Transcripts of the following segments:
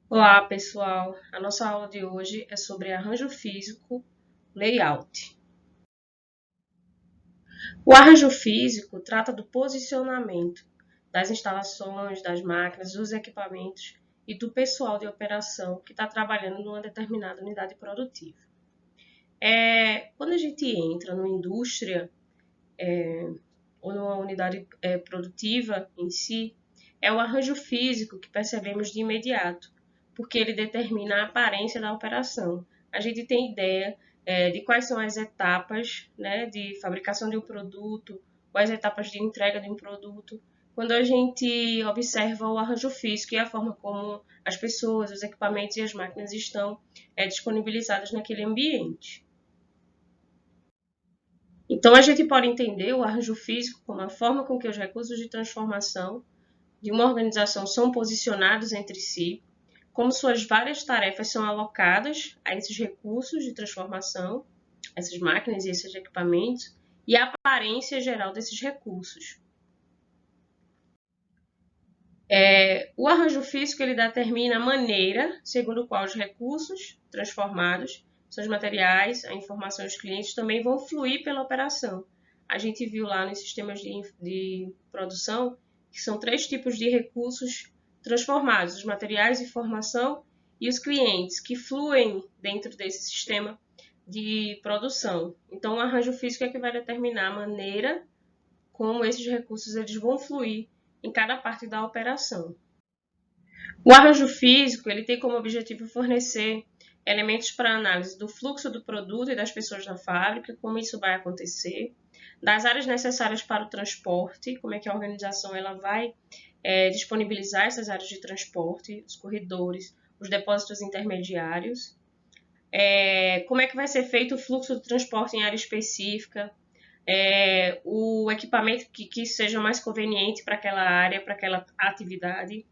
Olá, pessoal! A nossa aula de hoje é sobre arranjo físico, layout. O arranjo físico trata do posicionamento das instalações, das máquinas, dos equipamentos e do pessoal de operação que está trabalhando numa determinada unidade produtiva. Quando a gente entra numa indústria ou numa unidade produtiva em si, é o arranjo físico que percebemos de imediato, porque ele determina a aparência da operação. A gente tem ideia de quais são as etapas, né, de fabricação de um produto, quais etapas de entrega de um produto, quando a gente observa o arranjo físico e a forma como as pessoas, os equipamentos e as máquinas estão disponibilizadas naquele ambiente. Então, a gente pode entender o arranjo físico como a forma com que os recursos de transformação de uma organização são posicionados entre si, como suas várias tarefas são alocadas a esses recursos de transformação, essas máquinas e esses equipamentos, e a aparência geral desses recursos. O arranjo físico ele determina a maneira segundo a qual os recursos transformados, seus materiais, a informação dos clientes também vão fluir pela operação. A gente viu lá nos sistemas de produção que são 3 tipos de recursos transformados: os materiais, informação e os clientes, que fluem dentro desse sistema de produção. Então, o arranjo físico é que vai determinar a maneira como esses recursos eles vão fluir em cada parte da operação. O arranjo físico ele tem como objetivo fornecer elementos para análise do fluxo do produto e das pessoas na fábrica, como isso vai acontecer, das áreas necessárias para o transporte, como é que a organização ela vai disponibilizar essas áreas de transporte, os corredores, os depósitos intermediários, como é que vai ser feito o fluxo do transporte em área específica, o equipamento que seja mais conveniente para aquela área, para aquela atividade,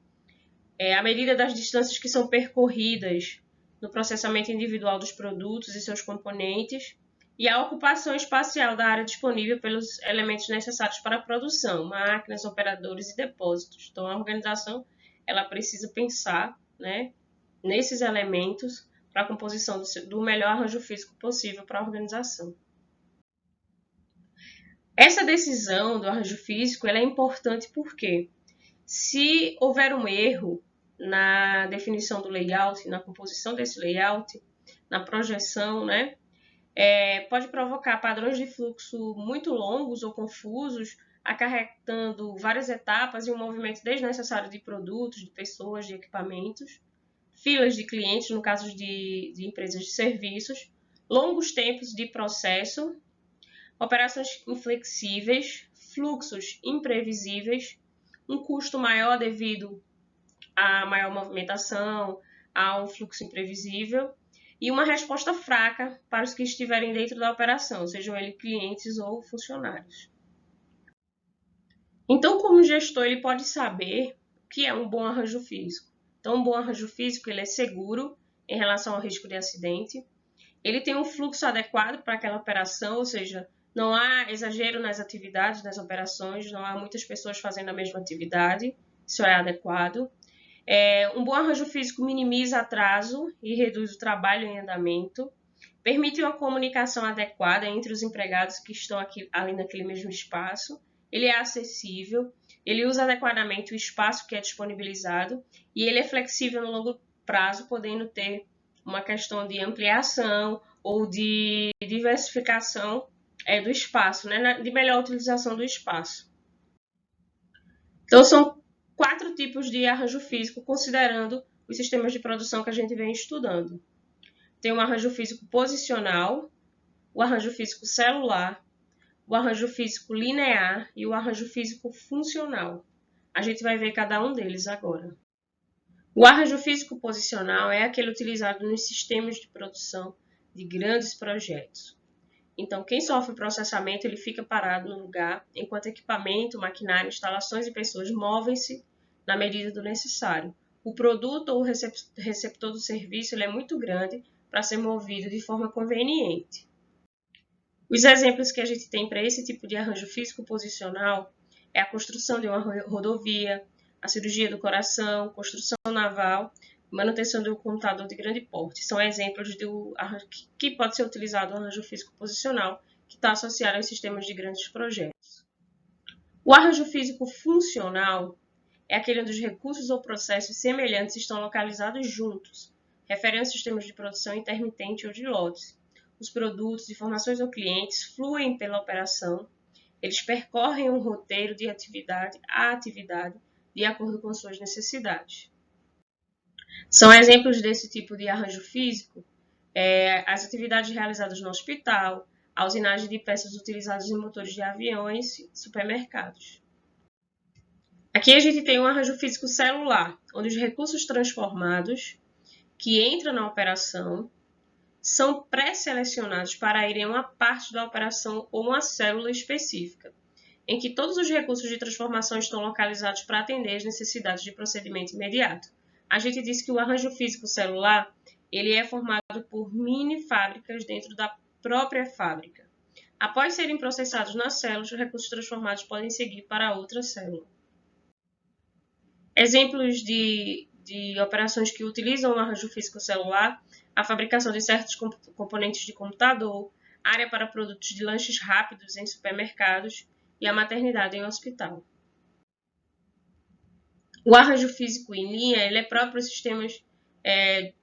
a medida das distâncias que são percorridas no processamento individual dos produtos e seus componentes, e a ocupação espacial da área disponível pelos elementos necessários para a produção, máquinas, operadores e depósitos. Então, a organização ela precisa pensar, né, nesses elementos para a composição do melhor arranjo físico possível para a organização. Essa decisão do arranjo físico ela é importante porque, se houver um erro na definição do layout, na composição desse layout, na projeção, né, pode provocar padrões de fluxo muito longos ou confusos, acarretando várias etapas e um movimento desnecessário de produtos, de pessoas, de equipamentos, filas de clientes, no caso de empresas de serviços, longos tempos de processo, operações inflexíveis, fluxos imprevisíveis, um custo maior devido a maior movimentação, a um fluxo imprevisível e uma resposta fraca para os que estiverem dentro da operação, sejam eles clientes ou funcionários. Então, como gestor, ele pode saber o que é um bom arranjo físico. Então, um bom arranjo físico ele é seguro em relação ao risco de acidente, ele tem um fluxo adequado para aquela operação, ou seja, não há exagero nas atividades, nas operações, não há muitas pessoas fazendo a mesma atividade, isso é adequado. Um bom arranjo físico minimiza atraso e reduz o trabalho em andamento, permite uma comunicação adequada entre os empregados que estão ali naquele mesmo espaço, ele é acessível, ele usa adequadamente o espaço que é disponibilizado e ele é flexível no longo prazo, podendo ter uma questão de ampliação ou de diversificação do espaço, né, de melhor utilização do espaço. Então, são 4 tipos de arranjo físico, considerando os sistemas de produção que a gente vem estudando. Tem o arranjo físico posicional, o arranjo físico celular, o arranjo físico linear e o arranjo físico funcional. A gente vai ver cada um deles agora. O arranjo físico posicional é aquele utilizado nos sistemas de produção de grandes projetos. Então, quem sofre processamento, ele fica parado no lugar, enquanto equipamento, maquinário, instalações e pessoas movem-se na medida do necessário. O produto ou o receptor do serviço ele é muito grande para ser movido de forma conveniente. Os exemplos que a gente tem para esse tipo de arranjo físico posicional a construção de uma rodovia, a cirurgia do coração, construção naval, manutenção do computador de grande porte. São exemplos que pode ser utilizado o arranjo físico posicional, que está associado aos sistemas de grandes projetos. O arranjo físico funcional é aquele onde os recursos ou processos semelhantes estão localizados juntos, refere a sistemas de produção intermitente ou de lotes. Os produtos, informações ou clientes fluem pela operação, eles percorrem um roteiro de atividade a atividade de acordo com suas necessidades. São exemplos desse tipo de arranjo físico as atividades realizadas no hospital, a usinagem de peças utilizadas em motores de aviões e supermercados. Aqui a gente tem um arranjo físico celular, onde os recursos transformados que entram na operação são pré-selecionados para irem a uma parte da operação ou uma célula específica, em que todos os recursos de transformação estão localizados para atender às necessidades de procedimento imediato. A gente disse que o arranjo físico celular ele é formado por mini-fábricas dentro da própria fábrica. Após serem processados nas células, os recursos transformados podem seguir para outra célula. Exemplos de operações que utilizam o arranjo físico celular: a fabricação de certos componentes de computador, área para produtos de lanches rápidos em supermercados e a maternidade em hospital. O arranjo físico em linha ele é próprio para sistemas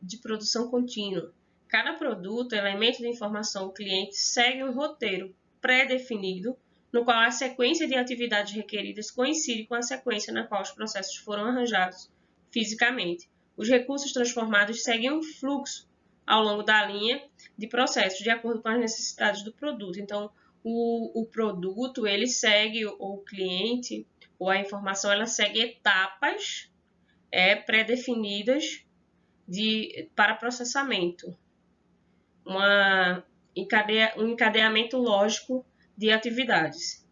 de produção contínua. Cada produto, elemento de informação ou cliente segue um roteiro pré-definido, no qual a sequência de atividades requeridas coincide com a sequência na qual os processos foram arranjados fisicamente. Os recursos transformados seguem um fluxo ao longo da linha de processos, de acordo com as necessidades do produto. Então, o produto, ele segue, ou o cliente, ou a informação, ela segue etapas pré-definidas para processamento. Um encadeamento lógico de atividades.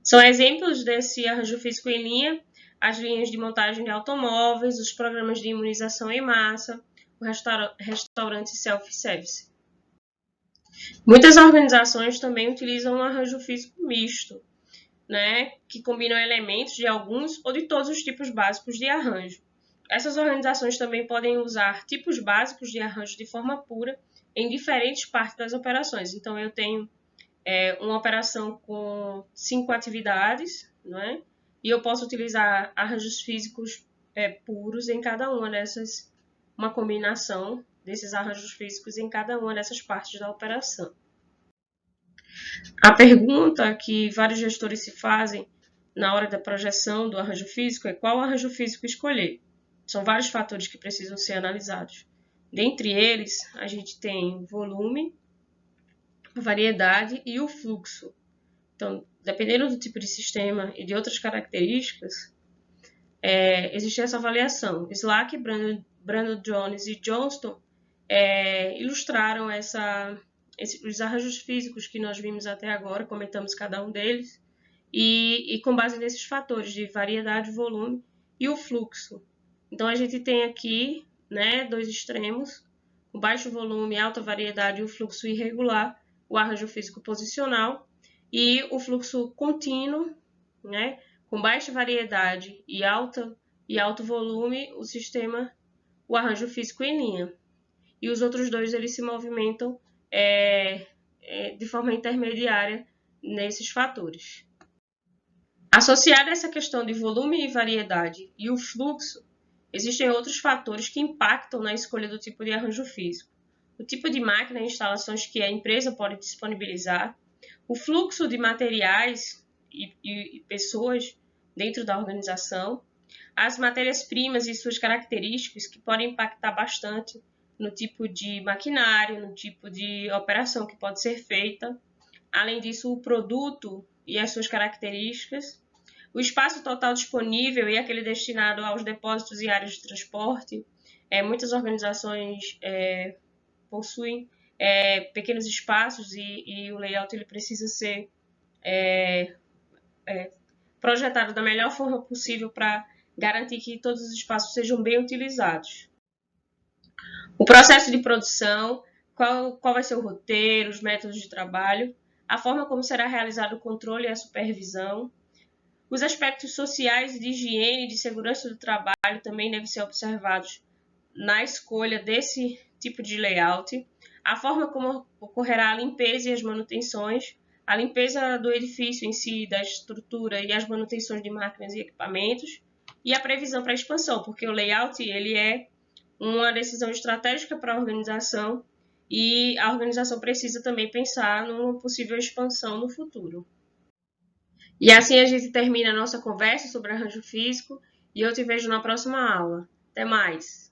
São exemplos desse arranjo físico em linha: as linhas de montagem de automóveis, os programas de imunização em massa, o restaurante self-service. Muitas organizações também utilizam um arranjo físico misto, que combinam elementos de alguns ou de todos os tipos básicos de arranjo. Essas organizações também podem usar tipos básicos de arranjo de forma pura em diferentes partes das operações. Então, eu tenho uma operação com 5 atividades, e eu posso utilizar arranjos físicos puros em cada uma dessas, uma combinação desses arranjos físicos em cada uma dessas partes da operação. A pergunta que vários gestores se fazem na hora da projeção do arranjo físico é: qual arranjo físico escolher? São vários fatores que precisam ser analisados. Dentre eles, a gente tem volume, variedade e o fluxo. Então, dependendo do tipo de sistema e de outras características, existe essa avaliação. Slack, Brandon Jones e Johnston ilustraram os arranjos físicos que nós vimos até agora, comentamos cada um deles, e com base nesses fatores de variedade, volume e o fluxo. Então, a gente tem aqui dois extremos: com baixo volume, alta variedade e o fluxo irregular, o arranjo físico posicional, e o fluxo contínuo, com baixa variedade e alto volume, o arranjo físico em linha. E os outros dois eles se movimentam de forma intermediária nesses fatores. Associado a essa questão de volume e variedade e o fluxo, existem outros fatores que impactam na escolha do tipo de arranjo físico: o tipo de máquina e instalações que a empresa pode disponibilizar, o fluxo de materiais e pessoas dentro da organização, as matérias-primas e suas características, que podem impactar bastante no tipo de maquinário, no tipo de operação que pode ser feita. Além disso, o produto e as suas características, o espaço total disponível e aquele destinado aos depósitos e áreas de transporte. Muitas organizações possuem pequenos espaços e o layout ele precisa ser projetado da melhor forma possível para garantir que todos os espaços sejam bem utilizados. O processo de produção, qual vai ser o roteiro, os métodos de trabalho, a forma como será realizado o controle e a supervisão. Os aspectos sociais de higiene e de segurança do trabalho também devem ser observados na escolha desse tipo de layout, a forma como ocorrerá a limpeza e as manutenções, a limpeza do edifício em si, da estrutura e as manutenções de máquinas e equipamentos, e a previsão para a expansão, porque o layout ele é uma decisão estratégica para a organização e a organização precisa também pensar numa possível expansão no futuro. E assim a gente termina a nossa conversa sobre arranjo físico e eu te vejo na próxima aula. Até mais!